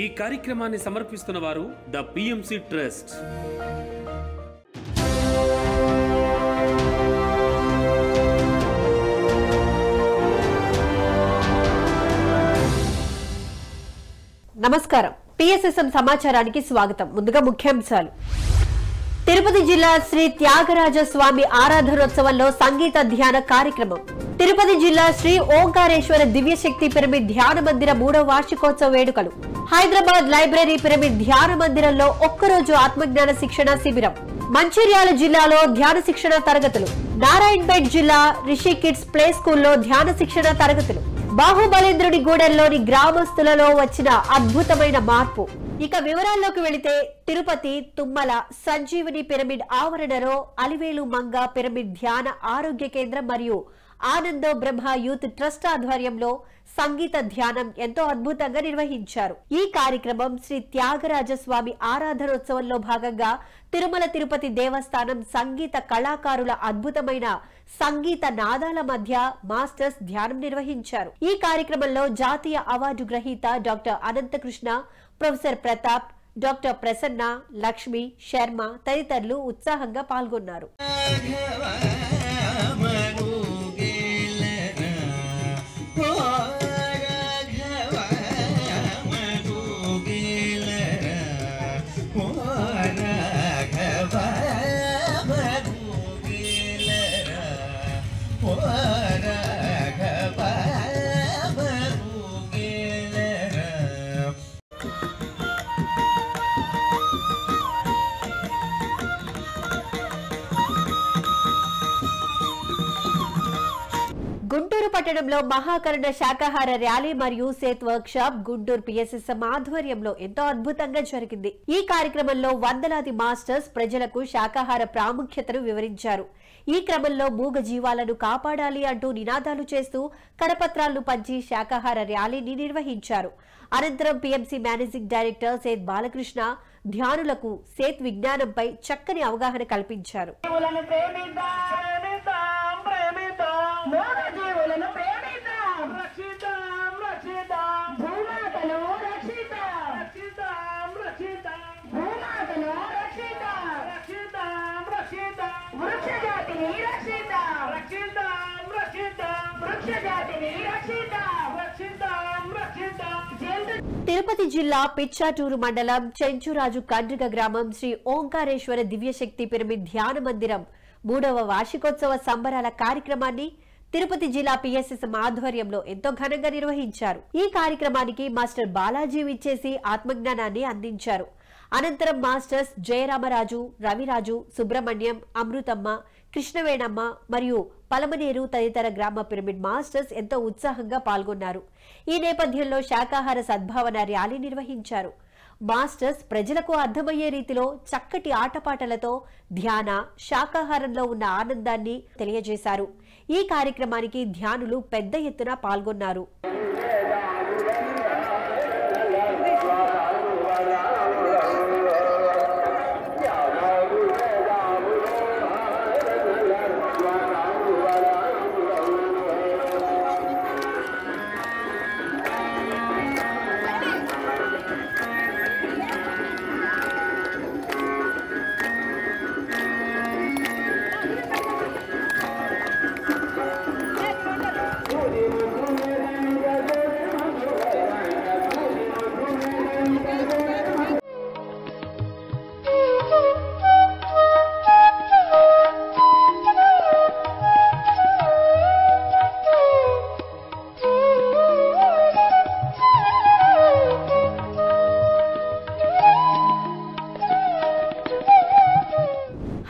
ఈ కార్యక్రమాన్ని సమర్పిస్తున్న వారు ద పిఎంసి ట్రస్ట్. నమస్కారం. పిఎస్ఎస్ఎం సమాచారానికి స్వాగతం. ముందుగా ముఖ్యాంశాలు. తిరుపతి జిల్లా శ్రీ త్యాగరాజ స్వామి ఆరాధనోత్సవంలో సంగీత ధ్యాన కార్యక్రమం. తిరుపతి జిల్లా శ్రీ ఓంకారేశ్వర దివ్యశక్తి పిరమిడ్ ధ్యాన మందిర 3వ వార్షికోత్సవ వేడుకలు. హైదరాబాద్ లైబ్రరీ పిరమిడ్ ధ్యాన మందిరంలో ఒక్కరోజు ఆత్మజ్ఞాన శిక్షణ శిబిరం. మంచిర్యాల జిల్లాలో ధ్యాన శిక్షణ తరగతులు. నారాయణపేట్ జిల్లా రిషి కిడ్స్ ప్లే స్కూల్లో ధ్యాన శిక్షణ తరగతులు. బాహుబలేంద్రుడి గూడెంలోని గ్రామస్తులలో వచ్చిన అద్భుతమైన మార్పు. ఇక వివరాల్లోకి వెళితే తిరుపతి తుమ్మల సంజీవని పిరమిడ్ ఆవరణలో అలివేలు మంగ పిరమిడ్ ధ్యాన ఆరోగ్య కేంద్రం మరియు ఆనందో బ్రహ్మ యూత్ ట్రస్ట్ ఆధ్వర్యంలో సంగీత ధ్యానం ఎంతో అద్భుతంగా నిర్వహించారు. ఈ కార్యక్రమం శ్రీ త్యాగరాజ స్వామి ఆరాధనోత్సవంలో భాగంగా తిరుమల తిరుపతి దేవస్థానం సంగీత కళాకారుల అద్భుతమైన సంగీత నాదాల మధ్య మాస్టర్స్ ధ్యానం నిర్వహించారు. ఈ కార్యక్రమంలో జాతీయ అవార్డు గ్రహీత doctor Ananthakrishna, professor Pratap, doctor Prasanna, Lakshmi, Sharma తదితరులు ఉత్సాహంగా పాల్గొన్నారు. గుంటూరు పట్టణంలో మహాకరుణ శాకాహార ర్యాలీ మరియు సేత్ వర్క్ షాప్ గుంటూరు పిఎస్ఎస్ఎం ఆధ్వర్యంలో ఎంతో అద్భుతంగా జరిగింది. ఈ కార్యక్రమంలో వందలాది మాస్టర్స్ ప్రజలకు శాకాహార ప్రాముఖ్యతను వివరించారు. ఈ క్రమంలో మూగ జీవాలను కాపాడాలి అంటూ నినాదాలు చేస్తూ కరపత్రాలను పంచి శాకాహార ర్యాలీని నిర్వహించారు. అనంతరం పిఎంసి మేనేజింగ్ డైరెక్టర్ సేత్ బాలకృష్ణ ధ్యానులకు సేత్ విజ్ఞానంపై చక్కని అవగాహన కల్పించారు. తిరుపతి జిల్లా పిచ్చాటూరు మండలం చెంచురాజు కండ్రిగ గ్రామం శ్రీ ఓంకారేశ్వర దివ్యశక్తి పిరమిడ్ ధ్యాన మందిరం 3వ వార్షికోత్సవ సంబరాల కార్యక్రమాన్ని తిరుపతి జిల్లా పిఎస్ఎస్ఎం ఆధ్వర్యంలో ఎంతో ఘనంగా నిర్వహించారు. ఈ కార్యక్రమానికి మాస్టర్ బాలాజీ విచ్చేసి ఆత్మజ్ఞానాన్ని అందించారు. అనంతరం మాస్టర్స్ జయరామరాజు, రవిరాజు, సుబ్రహ్మణ్యం, అమృతమ్మ, కృష్ణవేణమ్మ మరియు పలమనేరు తదితర గ్రామ పిరమిడ్ మాస్టర్స్ ఎంతో ఉత్సాహంగా పాల్గొన్నారు. ఈ నేపథ్యంలో శాకాహార సద్భావన ర్యాలీ నిర్వహించారు. మాస్టర్స్ ప్రజలకు అర్థమయ్యే రీతిలో చక్కటి ఆటపాటలతో ధ్యాన, శాకాహారంలో ఉన్న ఆనందాన్ని తెలియజేశారు. ఈ కార్యక్రమానికి ధ్యానులు పెద్ద ఎత్తున పాల్గొన్నారు.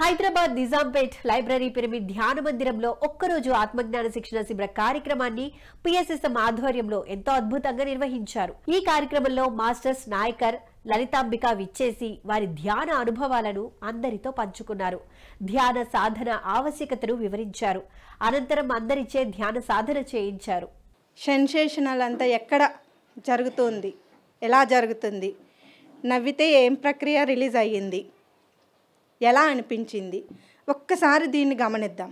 హైదరాబాద్ నిజాంపేట్ లైబ్రరీ పిరమిడ్ ధ్యాన మందిరంలో ఒక్కరోజు ఆత్మజ్ఞాన శిక్షణ శిబిర కార్యక్రమాన్ని పిఎస్ఎస్ఎం ఆధ్వర్యంలో ఎంతో అద్భుతంగా నిర్వహించారు. ఈ కార్యక్రమంలో మాస్టర్స్ నాయకర్, లలితాంబిక విచ్చేసి వారి ధ్యాన అనుభవాలను అందరితో పంచుకున్నారు. ధ్యాన సాధన ఆవశ్యకతను వివరించారు. అనంతరం అందరిచే ధ్యాన సాధన చేయించారు. సెన్సేషనల్ అంతా ఎక్కడ జరుగుతుంది, ఎలా జరుగుతుంది, నవ్వితే ఏం ప్రక్రియ రిలీజ్ అయ్యింది, ఎలా అనిపించింది, ఒక్కసారి దీన్ని గమనిద్దాం.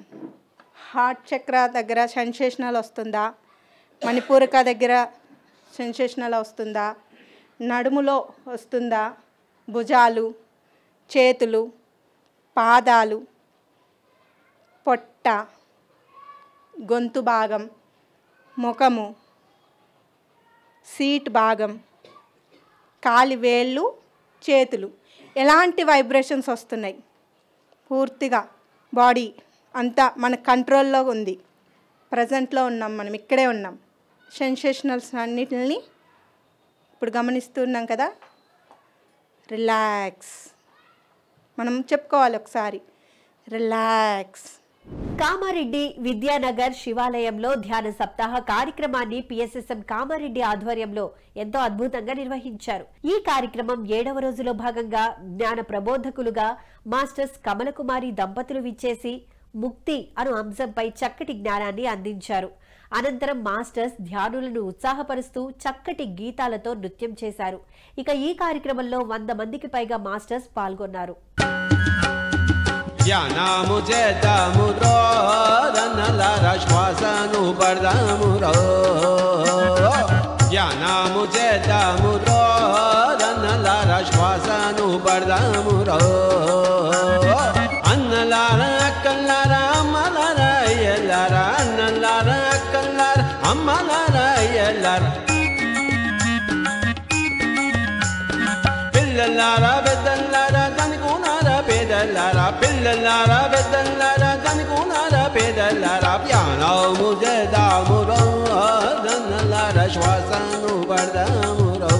హార్ట్ చక్ర దగ్గర సెన్సేషనల్ వస్తుందా, మణిపూరక దగ్గర సెన్సేషనల్ వస్తుందా, నడుములో వస్తుందా, భుజాలు, చేతులు, పాదాలు, పొట్ట, గొంతు భాగం, ముఖము, సీట్ భాగం, కాలి వేళ్ళు, చేతులు ఎలాంటి వైబ్రేషన్స్ వస్తున్నాయి? పూర్తిగా బాడీ అంతా మన కంట్రోల్లో ఉంది. ప్రజెంట్లో ఉన్నాం, మనం ఇక్కడే ఉన్నాం. సెన్సేషనల్స్ అన్నిటిని ఇప్పుడు గమనిస్తున్నాం కదా. రిలాక్స్, మనం చెప్పుకోవాలి ఒకసారి, రిలాక్స్. కామారెడ్డి విద్యానగర్ శివాలయంలో ధ్యాన సప్తాహ కార్యక్రమాన్ని పిఎస్ఎస్ఎం కామారెడ్డి ఆధ్వర్యంలో ఎంతో అద్భుతంగా నిర్వహించారు. ఈ కార్యక్రమం 7వ రోజులో భాగంగా జ్ఞాన ప్రబోధకులుగా మాస్టర్స్ కమలకుమారి దంపతులు విచ్చేసి ముక్తి అను అంశంపై చక్కటి జ్ఞానాన్ని అందించారు. అనంతరం మాస్టర్స్ ధ్యానులను ఉత్సాహపరుస్తూ చక్కటి గీతాలతో నృత్యం చేశారు. ఇక ఈ కార్యక్రమంలో 100 మందికి పైగా మాస్టర్స్ పాల్గొన్నారు. ధ్యానము చేద్దామురో రన్నలార శ్వాసను పడదామురో, ధ్యానము చేద్దామురో రన్నలార శ్వాసను పడదామురో, అన్నలార అక్కలార అమ్మలార అయ్యలార, అన్నలార అక్కలార అమ్మలార అయ్యలార, పిల్లలారా పెద్దలారా కనుకున్నారా పేదలారా, పిల్లలారా పెద్దలారా కనుకున్నారా పేదలారా, ధ్యానము చేద్దామురో రన్నలార శ్వాసను పడదామురో.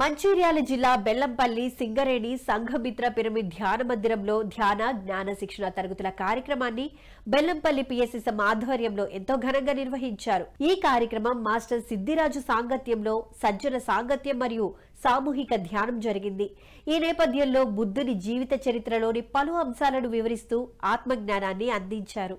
మంచిర్యాల జిల్లా బెల్లంపల్లి సింగరేణి సంఘమిత్ర పిరమిడ్ ధ్యాన మందిరంలో ధ్యాన జ్ఞాన శిక్షణ తరగతుల కార్యక్రమాన్ని బెల్లంపల్లి పిఎస్ఎస్ఎం ఆధ్వర్యంలో ఎంతో ఘనంగా నిర్వహించారు. ఈ కార్యక్రమం మాస్టర్ సిద్దిరాజు సాంగత్యంలో సజ్జన సాంగత్యం మరియు సామూహిక ధ్యానం జరిగింది. ఈ నేపథ్యంలో బుద్ధుని జీవిత చరిత్రలోని పలు అంశాలను వివరిస్తూ ఆత్మజ్ఞానాన్ని అందించారు.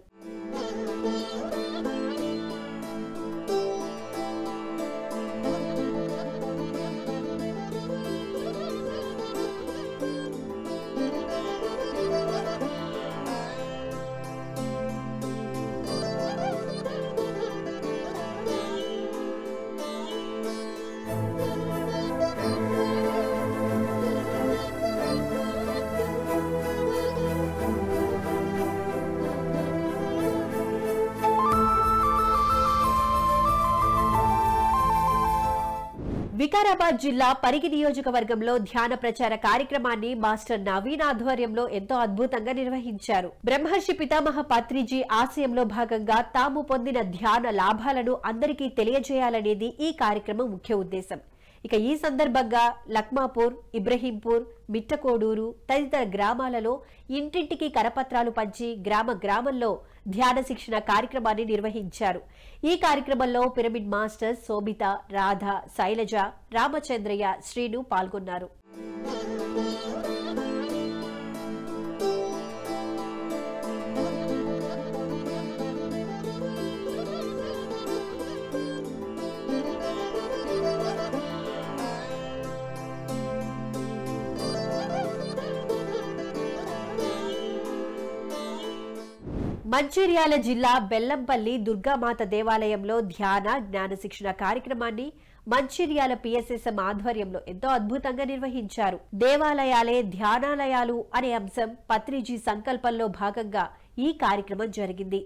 వికారాబాద్ జిల్లా పరిగి నియోజకవర్గంలో ధ్యాన ప్రచార కార్యక్రమాన్ని మాస్టర్ నవీన్ ఆధ్వర్యంలో ఎంతో అద్భుతంగా నిర్వహించారు. బ్రహ్మర్షి పితామహ పత్రిజీ ఆశయంలో భాగంగా తాము పొందిన ధ్యాన లాభాలను అందరికీ తెలియజేయాలనేది ఈ కార్యక్రమం ముఖ్య ఉద్దేశం. ఇక ఈ సందర్భంగా లక్మాపూర్, ఇబ్రహీంపూర్, మిట్టకోడూరు తదితర గ్రామాలలో ఇంటింటికి కరపత్రాలు పంచి గ్రామంలో ధ్యాన శిక్షణ కార్యక్రమాన్ని నిర్వహించారు. ఈ కార్యక్రమంలో పిరమిడ్ మాస్టర్స్ శోభిత, రాధ, శైలజ, రామచంద్రయ్య, శ్రీను పాల్గొన్నారు. మంచిర్యాల జిల్లా బెల్లంపల్లి దుర్గామాత దేవాలయంలో ధ్యాన జ్ఞాన శిక్షణ కార్యక్రమాన్ని మంచిర్యాల పిఎస్ఎస్ఎం ఆధ్వర్యంలో ఎంతో అద్భుతంగా నిర్వహించారు. దేవాలయాలే ధ్యానాలయాలు అనే అంశం పత్రిజీ సంకల్పంలో భాగంగా ఈ కార్యక్రమం జరిగింది.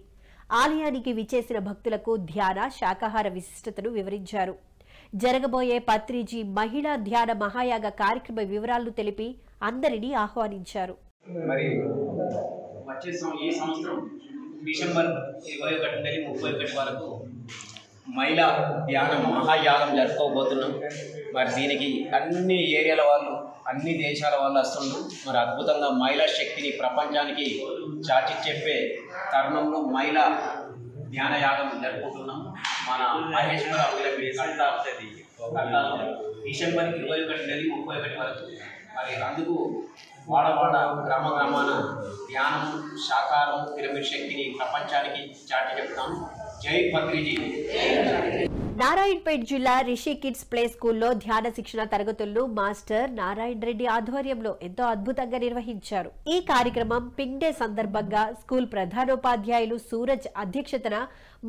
ఆలయానికి విచ్చేసిన భక్తులకు ధ్యాన, శాకాహార విశిష్టతను వివరించారు. జరగబోయే పత్రిజీ మహిళా ధ్యాన మహాయాగ కార్యక్రమ వివరాలను తెలిపి అందరినీ ఆహ్వానించారు. ఈ సంవత్సరం డిసెంబర్ 21 నుండి 31 వరకు మహిళా ధ్యాన మహాయాగం జరుపుకోబోతున్నాం. మరి దీనికి అన్ని ఏరియాల వాళ్ళు, అన్ని దేశాల వాళ్ళు వస్తుండ్రు. మరి అద్భుతంగా మహిళా శక్తిని ప్రపంచానికి చాటి చెప్పే తరుణంలో మహిళా ధ్యాన యాగం జరుపుకుంటున్నాం. మన మహేశ్వర డిసెంబర్ 21 నుండి 31 వరకు. మరి అందుకు వాడవాడ గ్రామాన ధ్యానం, శాకారం, పిరమిడ్ శక్తిని ప్రపంచానికి చాటి చెప్తాం. జై పత్రిజీ. నారాయణపేట్ జిల్లా రిషి కిడ్స్ ప్లే స్కూల్లో ధ్యాన శిక్షణ తరగతులను మాస్టర్ నారాయణ రెడ్డి ఆధ్వర్యంలో ఎంతో అద్భుతంగా నిర్వహించారు. ఈ కార్యక్రమం పింక్ డే సందర్భంగా స్కూల్ ప్రధానోపాధ్యాయులు సూరజ్ అధ్యక్షతన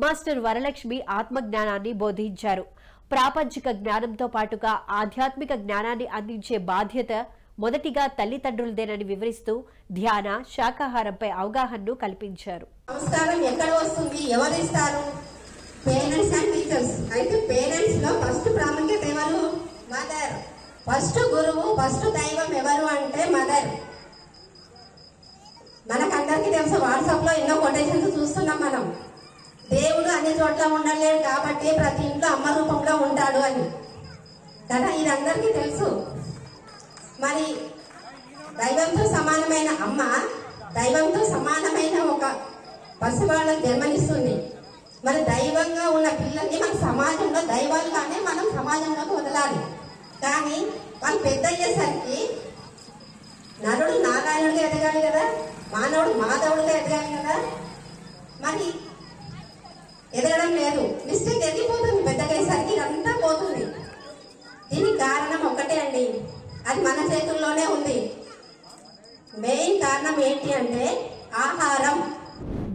మాస్టర్ వరలక్ష్మి ఆత్మజ్ఞానాన్ని బోధించారు. ప్రాపంచిక జ్ఞానంతో పాటుగా ఆధ్యాత్మిక జ్ఞానాన్ని అందించే బాధ్యత మొదటిగా తల్లిదండ్రులదేనని వివరిస్తూ ధ్యాన శాకాహారంపై అవగాహనను కల్పించారు. సంస్కారం ఎక్కడ వస్తుంది, ఎవరిస్తారు? Parents and teachers. అయితే పేరెంట్స్ లో ఫస్ట్ ప్రాముఖ్యత ఎవరు? మదర్. ఫస్ట్ గురువు, ఫస్ట్ దైవం ఎవరు అంటే మదర్. మనకందరికీ తెలుసు, వాట్సాప్ లో ఎన్నో కొటేషన్స్ చూస్తున్నాం మనం. దేవుడు అన్ని చోట్ల ఉండలేడు కాబట్టి ప్రతి ఇంట్లో అమ్మ రూపంలో ఉంటాడు అని కదా, ఇది అందరికీ తెలుసు. మరి దైవంతో సమానమైన అమ్మ దైవంతో సమానమైన ఒక పసివాళ్ళకు జన్మనిస్తుంది. మరి దైవంగా ఉన్న పిల్లల్ని మన సమాజంలో దైవాలుగానే మనం సమాజంలోకి వదలాలి. కానీ వాళ్ళు పెద్ద అయ్యేసరికి నరుడు నారాయణుడిగా ఎదగాలి కదా, మానవుడు మాధవుడిగా ఎదగాలి కదా. మరి ఎదగడం లేదు, మిస్టేక్ ఎదిగిపోతుంది. పెద్దగా అయ్యేసరికి ఇదంతా పోతుంది. దీనికి కారణం ఒక్కటే అండి, అది మన చేతుల్లోనే ఉంది. మెయిన్ కారణం ఏంటి అంటే ఆహారం.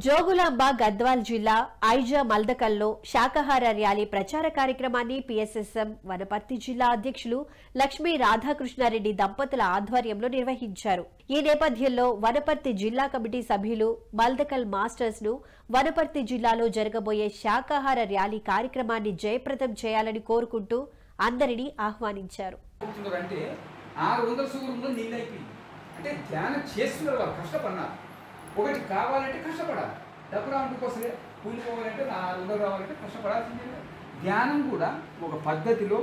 జోగులాంబ గద్వాల్ జిల్లా ఐజా మల్దకల్లో శాకాహార ర్యాలీ ప్రచార కార్యక్రమాన్ని పిఎస్ఎస్ఎం వనపర్తి జిల్లా అధ్యక్షులు లక్ష్మీ రాధాకృష్ణారెడ్డి దంపతుల ఆధ్వర్యంలో నిర్వహించారు. ఈ నేపథ్యంలో వనపర్తి జిల్లా కమిటీ సభ్యులు మల్దకల్ మాస్టర్స్ ను వనపర్తి జిల్లాలో జరగబోయే శాకాహార ర్యాలీ కార్యక్రమాన్ని జయప్రదం చేయాలని కోరుకుంటూ అందరినీ ఆహ్వానించారు. అంటే 600 సూర్యుల్లో నీళ్ళైపోయింది. అంటే ధ్యానం చేస్తున్నారు వాళ్ళు, కష్టపడినారు. ఒకటి కావాలంటే కష్టపడాలి. డబ్బు రావడం కోసమే కూలిపోవాలంటే 600 రావాలంటే కష్టపడాల్సిందే. ధ్యానం కూడా ఒక పద్ధతిలో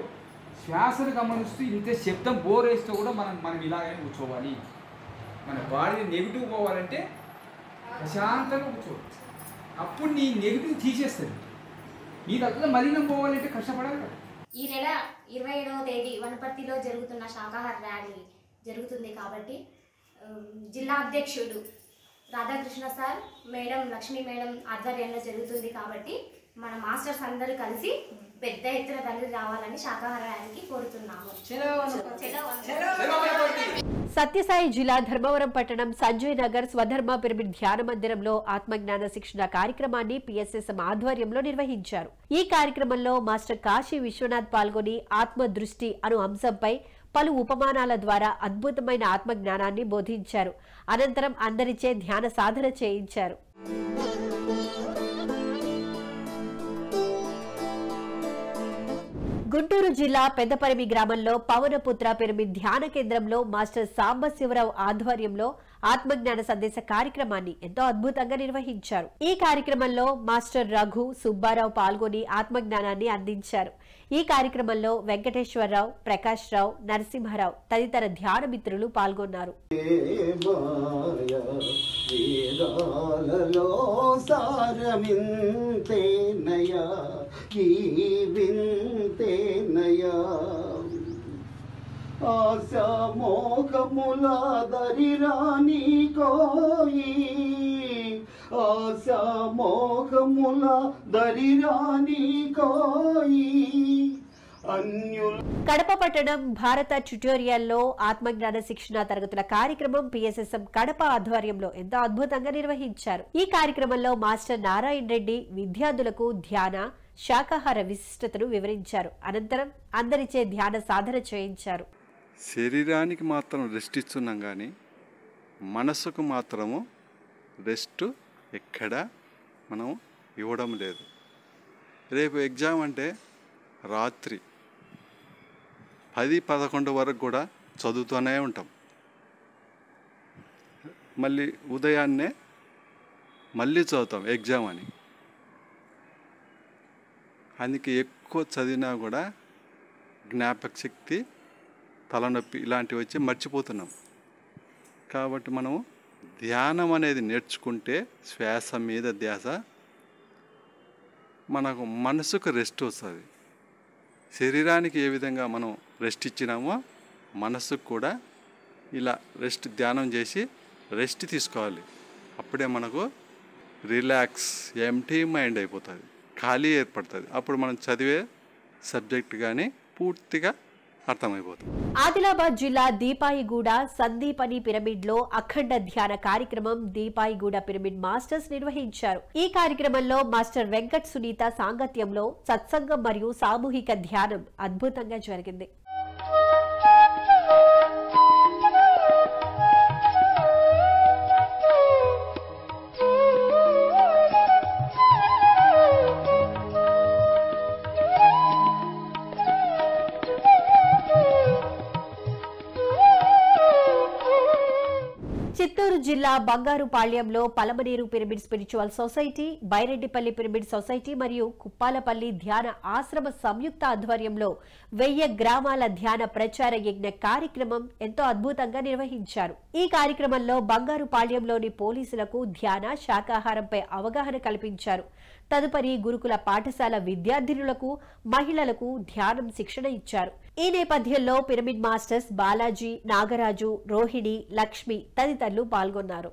శ్వాసను గమనిస్తూ ఇంతే శబ్దం బోర్ వేస్తూ కూడా మనం ఇలాగనే కూర్చోవాలి. మన బాడీ నెగిటివ్ పోవాలంటే ప్రశాంతంగా కూర్చోవాలి. అప్పుడు నీ నెగిటివ్ తీసేస్తుంది. నీ దగ్గర మలినం పోవాలంటే కష్టపడాలి కదా. ఈ నెల 27వ తేదీ వనపర్తిలో జరుగుతున్న శాకాహార ర్యాలీ జరుగుతుంది కాబట్టి జిల్లా అధ్యక్షుడు Radhakrishna sir, madam Lakshmi madam ఆధ్వర్యంలో జరుగుతుంది కాబట్టి మన మాస్టర్స్ అందరూ కలిసి పెద్ద ఎత్తున తల్లి రావాలని శాకాహార ర్యాలీకి కోరుతున్నాము. సత్యసాయి జిల్లా ధర్మవరం పట్టణం సంజయ్ నగర్ స్వధర్మ పిరమిడ్ ధ్యాన మందిరంలో ఆత్మజ్ఞాన శిక్షణ కార్యక్రమాన్ని పిఎస్ఎస్ఎం ఆధ్వర్యంలో నిర్వహించారు. ఈ కార్యక్రమంలో మాస్టర్ కాశీ విశ్వనాథ్ పాల్గొని ఆత్మ దృష్టి అను అంశంపై పలు ఉపమానాల ద్వారా అద్భుతమైన ఆత్మజ్ఞానాన్ని బోధించారు. అనంతరం అందరిచే ధ్యాన సాధన చేయించారు. గుంటూరు జిల్లా పెద్దపరిమి గ్రామంలో పవనపుత్ర పిరమిడ్ ధ్యాన కేంద్రంలో మాస్టర్ సాంబశివరావు ఆధ్వర్యంలో ఆత్మజ్ఞాన సందేశ కార్యక్రమాన్ని ఎంతో అద్భుతంగా నిర్వహించారు. ఈ కార్యక్రమంలో మాస్టర్ రఘు, సుబ్బారావు పాల్గొని ఆత్మజ్ఞానాన్ని అందించారు. ఈ కార్యక్రమంలో వెంకటేశ్వరరావు, ప్రకాష్ రావు, నరసింహారావు తదితర ధ్యాన మిత్రులు పాల్గొన్నారు. ఆశా మోహముల దరిరాని కోయి, ఆశా మోహముల దరిరాని కోయి. కడప పట్టణం భారత ట్యుటోరియల్లో ఆత్మజ్ఞాన శిక్షణ తరగతుల కార్యక్రమం పిఎస్ఎస్ఎం కడప ఆధ్వర్యంలో ఎంతో అద్భుతంగా నిర్వహించారు. ఈ కార్యక్రమంలో మాస్టర్ నారాయణ రెడ్డి విద్యార్థులకు ధ్యాన శాకాహార విశిష్టతను వివరించారు. అనంతరం అందరిచే ధ్యాన సాధన చేయించారు. శరీరానికి మాత్రం రెస్ట్ ఇస్తున్నాం కానీ మనసుకు మాత్రము రెస్ట్ ఎక్కడ మనం ఇవ్వడం లేదు. రేపు ఎగ్జామ్ అంటే రాత్రి 10-11 వరకు కూడా చదువుతూనే ఉంటాం. మళ్ళీ ఉదయాన్నే మళ్ళీ చదువుతాం ఎగ్జామ్ అని. అందుకే ఎక్కువ చదివినా కూడా జ్ఞాపక శక్తి, తలనొప్పి ఇలాంటివి వచ్చి మర్చిపోతున్నాం. కాబట్టి మనము ధ్యానం అనేది నేర్చుకుంటే శ్వాస మీద ధ్యాస, మనకు మనసుకు రెస్ట్ వస్తుంది. శరీరానికి ఏ విధంగా మనం రెస్ట్ ఇచ్చినామో మనసుకు కూడా ఇలా రెస్ట్, ధ్యానం చేసి రెస్ట్ తీసుకోవాలి. అప్పుడే మనకు రిలాక్స్, ఎంటీ మైండ్ అయిపోతుంది, ఖాళీ ఏర్పడుతుంది. అప్పుడు మనం చదివే సబ్జెక్ట్ కానీ పూర్తిగా అర్థమైపోతుంది. ఆదిలాబాద్ జిల్లా దీపాయిగూడ సందీపని పిరమిడ్ లో అఖండ ధ్యాన కార్యక్రమం దీపాయిగూడ పిరమిడ్ మాస్టర్స్ నిర్వహించారు. ఈ కార్యక్రమంలో మాస్టర్ వెంకట్ సునీత సాంగత్యంలో సత్సంగం మరియు సామూహిక ధ్యానం అద్భుతంగా జరిగింది. చిత్తూరు జిల్లా బంగారుపాళ్యంలో Palamaner pyramid spiritual society, Byreddipalli pyramid society మరియు కుప్పాలపల్లి ధ్యాన ఆశ్రమ సంయుక్త ఆధ్వర్యంలో 1000 గ్రామాల ధ్యాన ప్రచార యజ్ఞ కార్యక్రమం ఎంతో అద్భుతంగా నిర్వహించారు. ఈ కార్యక్రమంలో బంగారుపాళ్యంలోని పోలీసులకు ధ్యాన శాకాహారంపై అవగాహన కల్పించారు. తదుపరి గురుకుల పాఠశాల విద్యార్థినులకు, మహిళలకు ధ్యానం శిక్షణ ఇచ్చారు. ఈ నేపథ్యంలో పిరమిడ్ మాస్టర్స్ బాలాజీ, నాగరాజు, రోహిణి, లక్ష్మి తదితరులు పాల్గొన్నారు.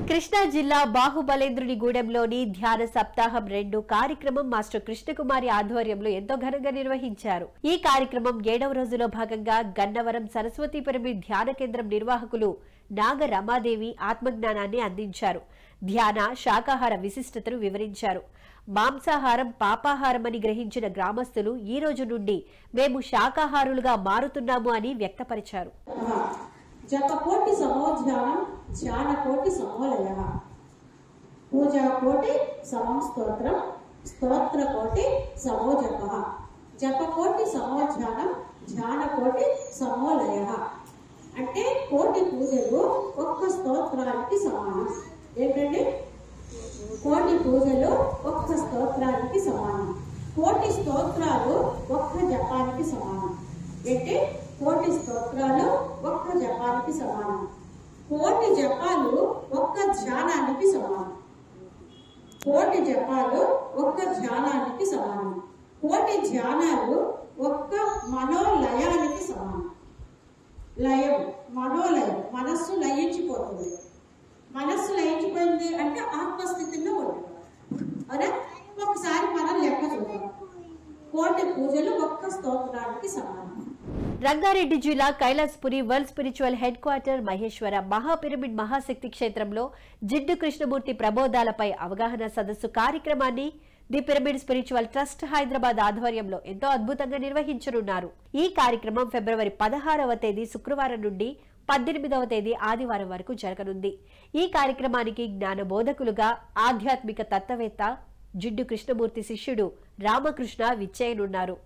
కృష్ణా జిల్లా బాహుబలేంద్రునిగూడెంలోని ధ్యాన సప్తాహం 2 కార్యక్రమం మాస్టర్ కృష్ణకుమారి ఆధ్వర్యంలో ఎంతో ఘనంగా నిర్వహించారు. ఈ కార్యక్రమం 7వ రోజులో భాగంగా గన్నవరం సరస్వతి పిరమిడ్ ధ్యాన కేంద్రం నిర్వాహకులు నాగ రమాదేవి ఆత్మజ్ఞానాన్ని అందించారు. ధ్యాన శాకాహార విశిష్టతను వివరించారు. మాంసాహారం పాపాహారమని గ్రహించిన గ్రామస్తులు ఈ రోజు నుండి మేము శాకాహారులుగా మారుతున్నాము అని వ్యక్తపరిచారు. జపకోటి సమోధ్యానం ధ్యానకోటి సమోలయ పూజాకోటి సమం స్తోత్రం స్తోత్రకోటి సమో జప జపకోటి సమోధ్యానం ధ్యానకోటి సమోలయ అంటే కోటి పూజలు ఒక్క స్తోత్రానికి సమానం. ఏంటంటే కోటి పూజలు ఒక్క స్తోత్రానికి సమానం. కోటి స్తోత్రాలు ఒక్క జపానికి సమానం. అంటే కోటి స్తోత్రాలు ఒక్క జపానికి సమానం. కోటి జపాలు ఒక్క ధ్యానానికి సమానం. కోటి జపాలు ఒక్క ధ్యానానికి సమానం. కోటి ధ్యానాలు ఒక్క మనోలయానికి సమానం. లయం, మనోలయం, మనస్సు లయించిపోతుంది. మనస్సు లయించిపోయింది అంటే ఆత్మస్థితిలో ఉంటుంది. అవునా? ఒకసారి మనం లెక్క చూద్దాం. కోటి పూజలు ఒక్క స్తోత్రానికి సమానం. రంగారెడ్డి జిల్లా Kailaspuri world spiritual head quarter Maheshwara మహాపిరమిడ్ మహాశక్తి క్షేత్రంలో జిడ్డు కృష్ణమూర్తి ప్రబోధాలపై అవగాహన సదస్సు కార్యక్రమాన్ని the pyramid spiritual trust Hyderabad ఆధ్వర్యంలో ఎంతో అద్భుతంగా నిర్వహించనున్నారు. ఈ కార్యక్రమం ఫిబ్రవరి 16వ తేదీ శుక్రవారం నుండి 18వ తేదీ ఆదివారం వరకు జరగనుంది. ఈ కార్యక్రమానికి జ్ఞానబోధకులుగా ఆధ్యాత్మిక తత్వవేత్త జిడ్డు కృష్ణమూర్తి శిష్యుడు రామకృష్ణ విచ్చేయనున్నారు.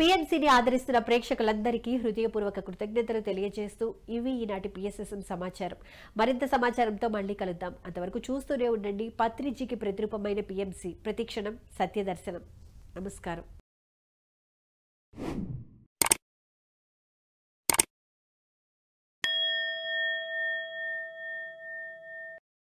పిఎంసీని ఆదరిస్తున్న ప్రేక్షకులందరికీ హృదయపూర్వక కృతజ్ఞతలు తెలియజేస్తూ ఇవి ఈనాటి పిఎస్ఎస్ఎం సమాచారం. మరింత సమాచారంతో మళ్ళీ కలుద్దాం. అంతవరకు చూస్తూనే ఉండండి పత్రిజీకి ప్రతిరూపమైన పిఎంసీ, ప్రతిక్షణం సత్యదర్శనం. నమస్కారం.